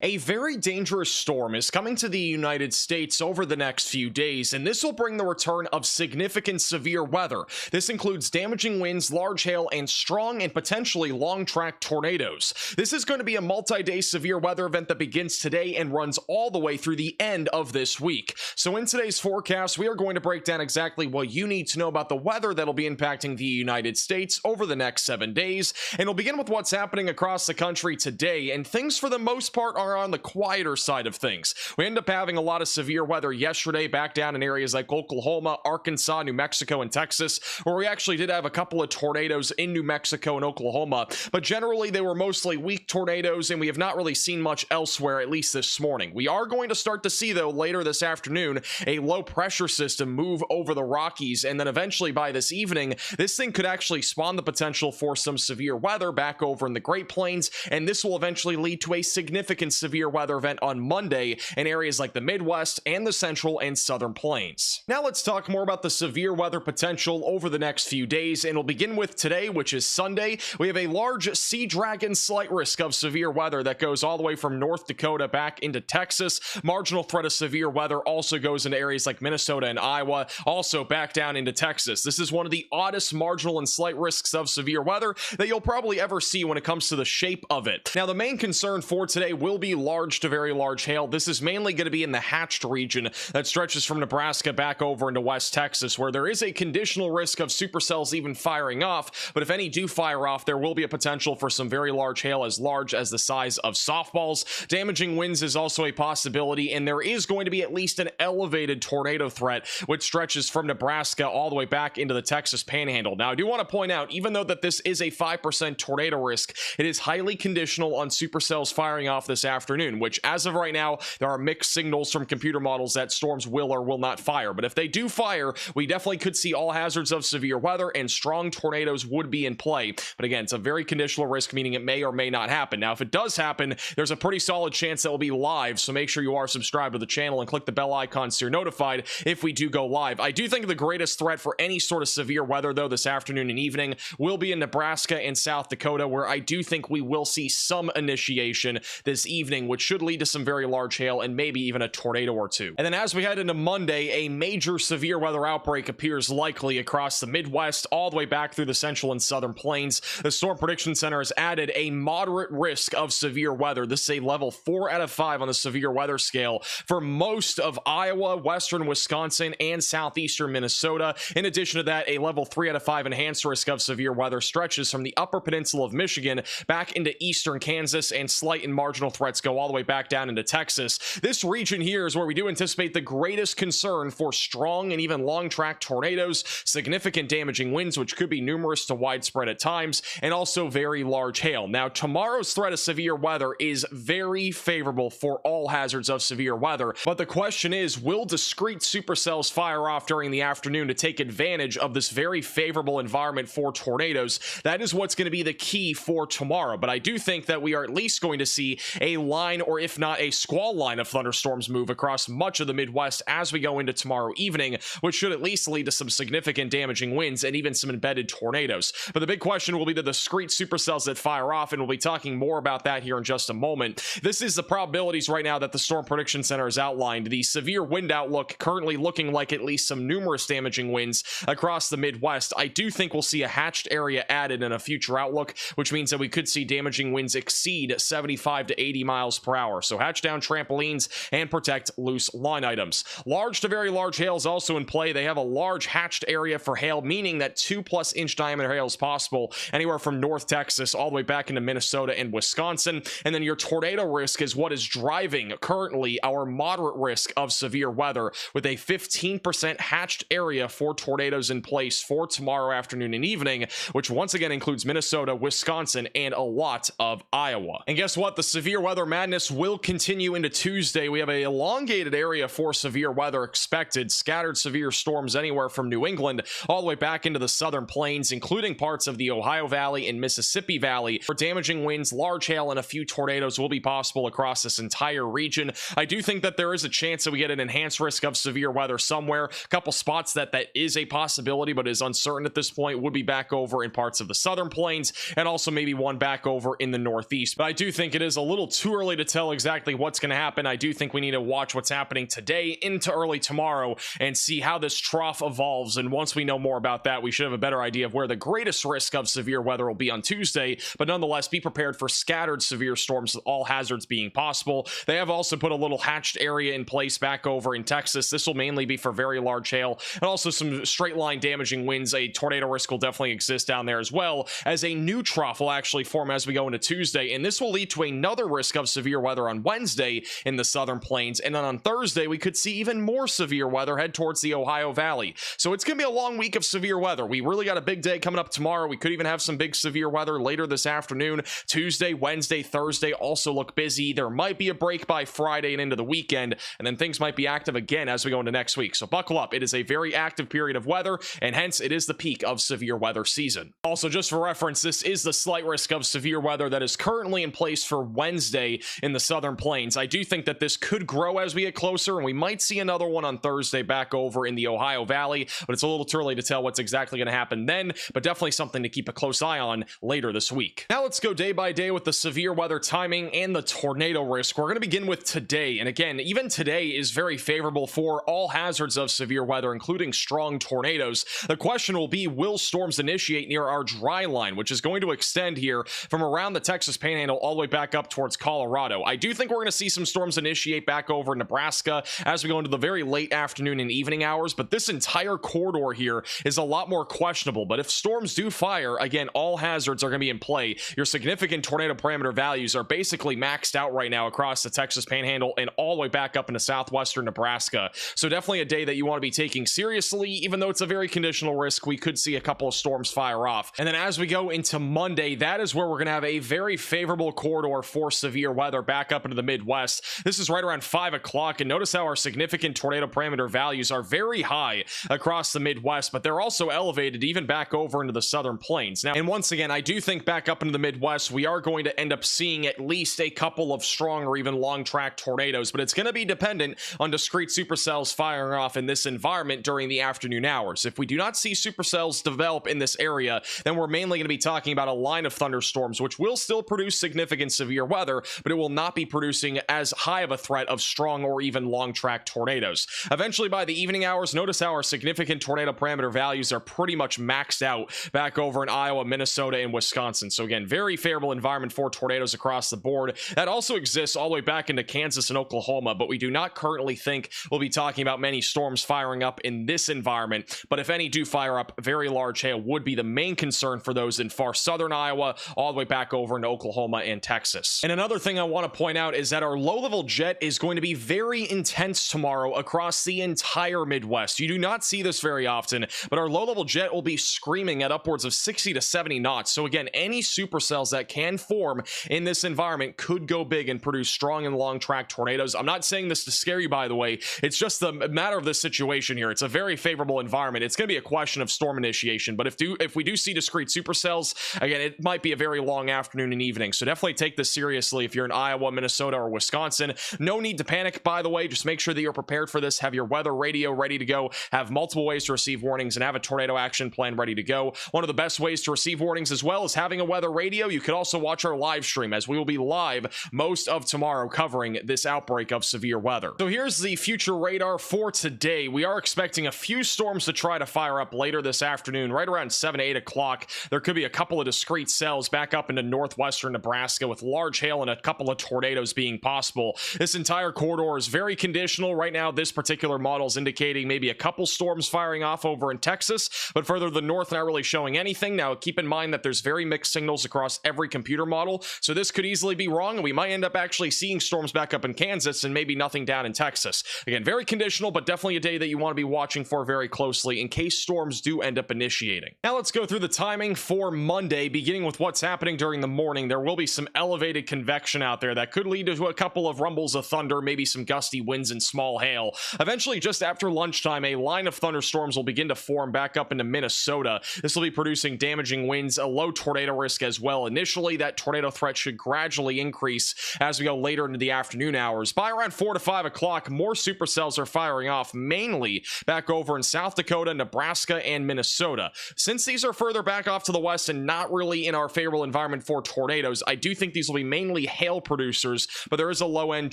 A very dangerous storm is coming to the United States over the next few days, and this will bring the return of significant severe weather. This includes damaging winds, large hail, and strong and potentially long-track tornadoes. This is going to be a multi-day severe weather event that begins today and runs all the way through the end of this week. So in today's forecast, we are going to break down exactly what you need to know about the weather that'll be impacting the United States over the next 7 days. And we'll begin with what's happening across the country today, and things for the most part are on the quieter side of things. We end up having a lot of severe weather yesterday back down in areas like Oklahoma, Arkansas, New Mexico, and Texas, where we actually did have a couple of tornadoes in New Mexico and Oklahoma, but generally they were mostly weak tornadoes, and we have not really seen much elsewhere, at least this morning. We are going to start to see, though, later this afternoon, a low pressure system move over the Rockies, and then eventually by this evening, this thing could actually spawn the potential for some severe weather back over in the Great Plains, and this will eventually lead to a significant severe weather event on Monday in areas like the Midwest and the Central and Southern Plains. Now let's talk more about the severe weather potential over the next few days, and we'll begin with today, which is Sunday. We have a large sea dragon slight risk of severe weather that goes all the way from North Dakota back into Texas. Marginal threat of severe weather also goes into areas like Minnesota and Iowa, also back down into Texas. This is one of the oddest marginal and slight risks of severe weather that you'll probably ever see when it comes to the shape of it. Now, the main concern for today will be large to very large hail. This is mainly going to be in the hatched region that stretches from Nebraska back over into West Texas, where there is a conditional risk of supercells even firing off, but if any do fire off, there will be a potential for some very large hail as large as the size of softballs. Damaging winds is also a possibility, and there is going to be at least an elevated tornado threat, which stretches from Nebraska all the way back into the Texas Panhandle. Now, I do want to point out, even though that this is a 5% tornado risk, it is highly conditional on supercells firing off this afternoon, which as of right now, there are mixed signals from computer models that storms will or will not fire. But if they do fire, we definitely could see all hazards of severe weather, and strong tornadoes would be in play. But again, it's a very conditional risk, meaning it may or may not happen. Now, if it does happen, there's a pretty solid chance that will be live, so make sure you are subscribed to the channel and click the bell icon so you're notified if we do go live. I do think the greatest threat for any sort of severe weather, though, this afternoon and evening will be in Nebraska and South Dakota, where I do think we will see some initiation this evening, which should lead to some very large hail and maybe even a tornado or two. And then as we head into Monday, a major severe weather outbreak appears likely across the Midwest all the way back through the Central and Southern Plains. The Storm Prediction Center has added a moderate risk of severe weather. This is a level 4 out of 5 on the severe weather scale for most of Iowa, western Wisconsin, and southeastern Minnesota. In addition to that, a level 3 out of 5 enhanced risk of severe weather stretches from the upper peninsula of Michigan back into eastern Kansas, and slight and marginal threats go all the way back down into Texas. This region here is where we do anticipate the greatest concern for strong and even long-track tornadoes, significant damaging winds, which could be numerous to widespread at times, and also very large hail. Now, tomorrow's threat of severe weather is very favorable for all hazards of severe weather, but the question is, will discrete supercells fire off during the afternoon to take advantage of this very favorable environment for tornadoes? That is what's going to be the key for tomorrow, but I do think that we are at least going to see a line, or if not a squall line, of thunderstorms move across much of the Midwest as we go into tomorrow evening, which should at least lead to some significant damaging winds and even some embedded tornadoes. But the big question will be the discrete supercells that fire off, and we'll be talking more about that here in just a moment. This is the probabilities right now that the Storm Prediction Center has outlined. The severe wind outlook currently looking like at least some numerous damaging winds across the Midwest. I do think we'll see a hatched area added in a future outlook, which means that we could see damaging winds exceed 75 to 80 miles per hour. So hatch down trampolines and protect loose line items. Large to very large hail is also in play. They have a large hatched area for hail, meaning that 2+ inch diameter hail is possible anywhere from North Texas all the way back into Minnesota and Wisconsin. And then your tornado risk is what is driving currently our moderate risk of severe weather, with a 15% hatched area for tornadoes in place for tomorrow afternoon and evening, which once again includes Minnesota, Wisconsin, and a lot of Iowa. And guess what? The severe weather madness will continue into Tuesday. We have an elongated area for severe weather expected. Scattered severe storms anywhere from New England all the way back into the southern plains, including parts of the Ohio Valley and Mississippi Valley, where damaging winds, large hail, and a few tornadoes will be possible across this entire region. I do think that there is a chance that we get an enhanced risk of severe weather somewhere. A couple spots that is a possibility, but is uncertain at this point, would be back over in parts of the southern plains, and also maybe one back over in the northeast. But I do think it is a little too too early to tell exactly what's going to happen. I do think we need to watch what's happening today into early tomorrow and see how this trough evolves. And once we know more about that, we should have a better idea of where the greatest risk of severe weather will be on Tuesday. But nonetheless, be prepared for scattered severe storms with all hazards being possible. They have also put a little hatched area in place back over in Texas. This will mainly be for very large hail and also some straight line damaging winds. A tornado risk will definitely exist down there, as well as a new trough will actually form as we go into Tuesday, and this will lead to another risk of severe weather on Wednesday in the southern plains. And then on Thursday we could see even more severe weather head towards the Ohio Valley. So it's gonna be a long week of severe weather. We really got a big day coming up tomorrow. We could even have some big severe weather later this afternoon. Tuesday, Wednesday, Thursday also look busy. There might be a break by Friday and into the weekend, and then things might be active again as we go into next week. So buckle up. It is a very active period of weather, and hence it is the peak of severe weather season. Also, just for reference, this is the slight risk of severe weather that is currently in place for Wednesday in the southern plains. I do think that this could grow as we get closer, and we might see another one on Thursday back over in the Ohio Valley, but it's a little too early to tell what's exactly going to happen then, but definitely something to keep a close eye on later this week. Now let's go day by day with the severe weather timing and the tornado risk. We're going to begin with today, and again, even today is very favorable for all hazards of severe weather, including strong tornadoes. The question will be, will storms initiate near our dry line, which is going to extend here from around the Texas Panhandle all the way back up towards Colorado. I do think we're going to see some storms initiate back over Nebraska as we go into the very late afternoon and evening hours, but this entire corridor here is a lot more questionable. But if storms do fire, again, all hazards are going to be in play. Your significant tornado parameter values are basically maxed out right now across the Texas Panhandle and all the way back up into southwestern Nebraska. So definitely a day that you want to be taking seriously, even though it's a very conditional risk. We could see a couple of storms fire off. And then as we go into Monday, that is where we're going to have a very favorable corridor for severe weather back up into the Midwest. This is right around 5 o'clock, and notice how our significant tornado parameter values are very high across the Midwest, but they're also elevated even back over into the southern plains. Now, and once again, I do think back up into the Midwest, we are going to end up seeing at least a couple of strong or even long track tornadoes, but it's going to be dependent on discrete supercells firing off in this environment during the afternoon hours. If we do not see supercells develop in this area, then we're mainly going to be talking about a line of thunderstorms, which will still produce significant severe weather, but it will not be producing as high of a threat of strong or even long track tornadoes. Eventually, by the evening hours, notice how our significant tornado parameter values are pretty much maxed out back over in Iowa, Minnesota, and Wisconsin. So again, very favorable environment for tornadoes across the board. That also exists all the way back into Kansas and Oklahoma, but we do not currently think we'll be talking about many storms firing up in this environment. But if any do fire up, very large hail would be the main concern for those in far southern Iowa, all the way back over into Oklahoma and Texas. And another thing I want to point out is that our low-level jet is going to be very intense tomorrow across the entire Midwest. You do not see this very often, but our low-level jet will be screaming at upwards of 60 to 70 knots. So again, any supercells that can form in this environment could go big and produce strong and long track tornadoes. I'm not saying this to scare you, by the way. It's just the matter of this situation here. It's a very favorable environment. It's going to be a question of storm initiation, but if we do see discrete supercells, again, it might be a very long afternoon and evening. So definitely take this seriously if you're in Iowa, Minnesota, or Wisconsin. No need to panic, by the way. Just make sure that you're prepared for this. Have your weather radio ready to go. Have multiple ways to receive warnings and have a tornado action plan ready to go. One of the best ways to receive warnings as well is having a weather radio. You could also watch our live stream, as we will be live most of tomorrow covering this outbreak of severe weather. So here's the future radar for today. We are expecting a few storms to try to fire up later this afternoon, right around 7 to 8 o'clock. There could be a couple of discrete cells back up into northwestern Nebraska with large hail and a couple of tornadoes being possible. This entire corridor is very conditional. Right now, this particular model is indicating maybe a couple storms firing off over in Texas, but further to the north, not really showing anything. Now, keep in mind that there's very mixed signals across every computer model, so this could easily be wrong, and we might end up actually seeing storms back up in Kansas and maybe nothing down in Texas. Again, very conditional, but definitely a day that you want to be watching for very closely in case storms do end up initiating. Now let's go through the timing for Monday, beginning with what's happening during the morning. There will be some elevated convection out there that could lead to a couple of rumbles of thunder, maybe some gusty winds and small hail. Eventually, just after lunchtime, a line of thunderstorms will begin to form back up into Minnesota. This will be producing damaging winds, a low tornado risk as well. Initially, that tornado threat should gradually increase as we go later into the afternoon hours. By around 4 to 5 o'clock, more supercells are firing off, mainly back over in South Dakota, Nebraska, and Minnesota. Since these are further back off to the west and not really in our favorable environment for tornadoes, I do think these will be mainly hail producers, but there is a low end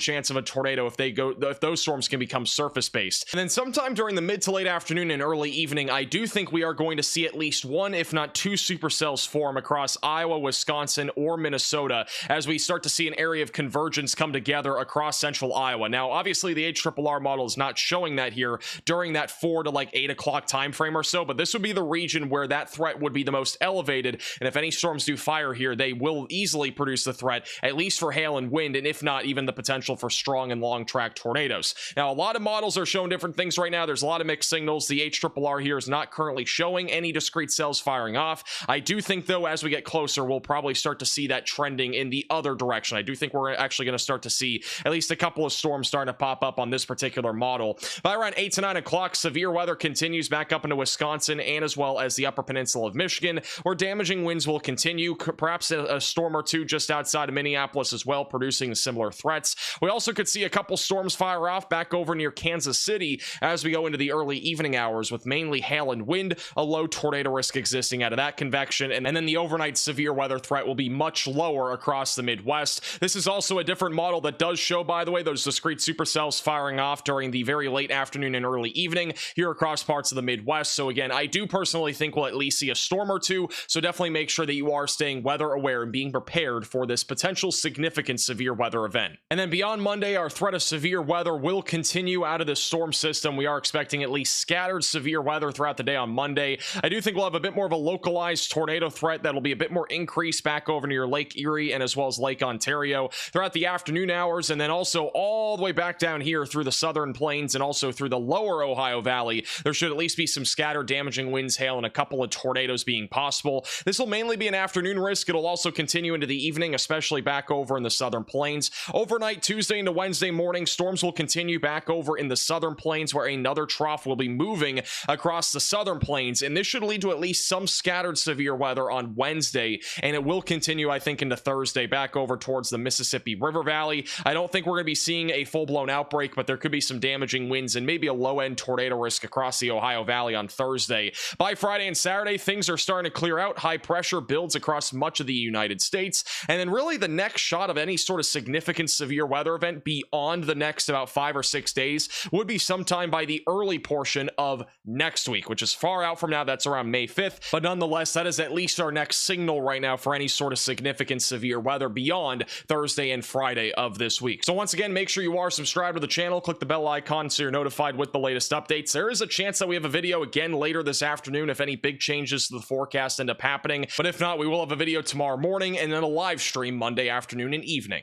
chance of a tornado if those storms can become surface based. And then sometime during the mid to late afternoon and early evening, I do think we are going to see at least one, if not two, supercells form across Iowa, Wisconsin, or Minnesota as we start to see an area of convergence come together across central Iowa. Now, obviously, the HRRR model is not showing that here during that 4 to like 8 o'clock time frame or so, but this would be the region where that threat would be the most elevated. And if any storms do fire here, they will easily produce the threat, at least for hail and wind, and if not, even the potential for strong and long track tornadoes. Now, a lot of models are showing different things right now. There's a lot of mixed signals. The HRRR here is not currently showing any discrete cells firing off. I do think, though, as we get closer, we'll probably start to see that trending in the other direction. I do think we're actually going to start to see at least a couple of storms starting to pop up on this particular model. By around 8 to 9 o'clock, severe weather continues back up into Wisconsin and as well as the upper peninsula of Michigan, where damaging winds will continue, perhaps a storm or two just outside of Minneapolis as well, producing similar threats. We also could see a couple storms fire off back over near Kansas City as we go into the early evening hours, with mainly hail and wind, a low tornado risk existing out of that convection, and then the overnight severe weather threat will be much lower across the Midwest. This is also a different model that does show, by the way, those discrete supercells firing off during the very late afternoon and early evening here across parts of the Midwest. So again, I do personally think we'll at least see a storm or two, so definitely make sure that you are staying weather aware and being prepared for this potential significant severe weather event. And then beyond Monday, our threat of severe weather will continue out of this storm system. We are expecting at least scattered severe weather throughout the day on Monday. I do think we'll have a bit more of a localized tornado threat that'll be a bit more increased back over near Lake Erie and as well as Lake Ontario throughout the afternoon hours, and then also all the way back down here through the southern plains and also through the lower Ohio Valley. There should at least be some scattered damaging winds, hail, and a couple of tornadoes being possible. This will mainly be an afternoon risk. It'll also continue into the evening, especially back over in the southern plains. Overnight, Tuesday into Wednesday morning, storms will continue back over in the southern plains, where another trough will be moving across the southern plains, and this should lead to at least some scattered severe weather on Wednesday, and it will continue, I think, into Thursday back over towards the Mississippi River Valley. I don't think we're going to be seeing a full-blown outbreak, but there could be some damaging winds and maybe a low-end tornado risk across the Ohio Valley on Thursday. By Friday and Saturday, things are starting to clear out. High pressure builds across much of the United States, and then really the next shot of any sort of significant severe weather event beyond the next about 5 or 6 days would be sometime by the early portion of next week, which is far out from now. That's around May 5th, but nonetheless, that is at least our next signal right now for any sort of significant severe weather beyond Thursday and Friday of this week. So once again, make sure you are subscribed to the channel, click the bell icon so you're notified with the latest updates. There is a chance that we have a video again later this afternoon if any big changes to the forecast end up happening, but if not, we will have a video tomorrow morning and then a live stream Monday afternoon and evening.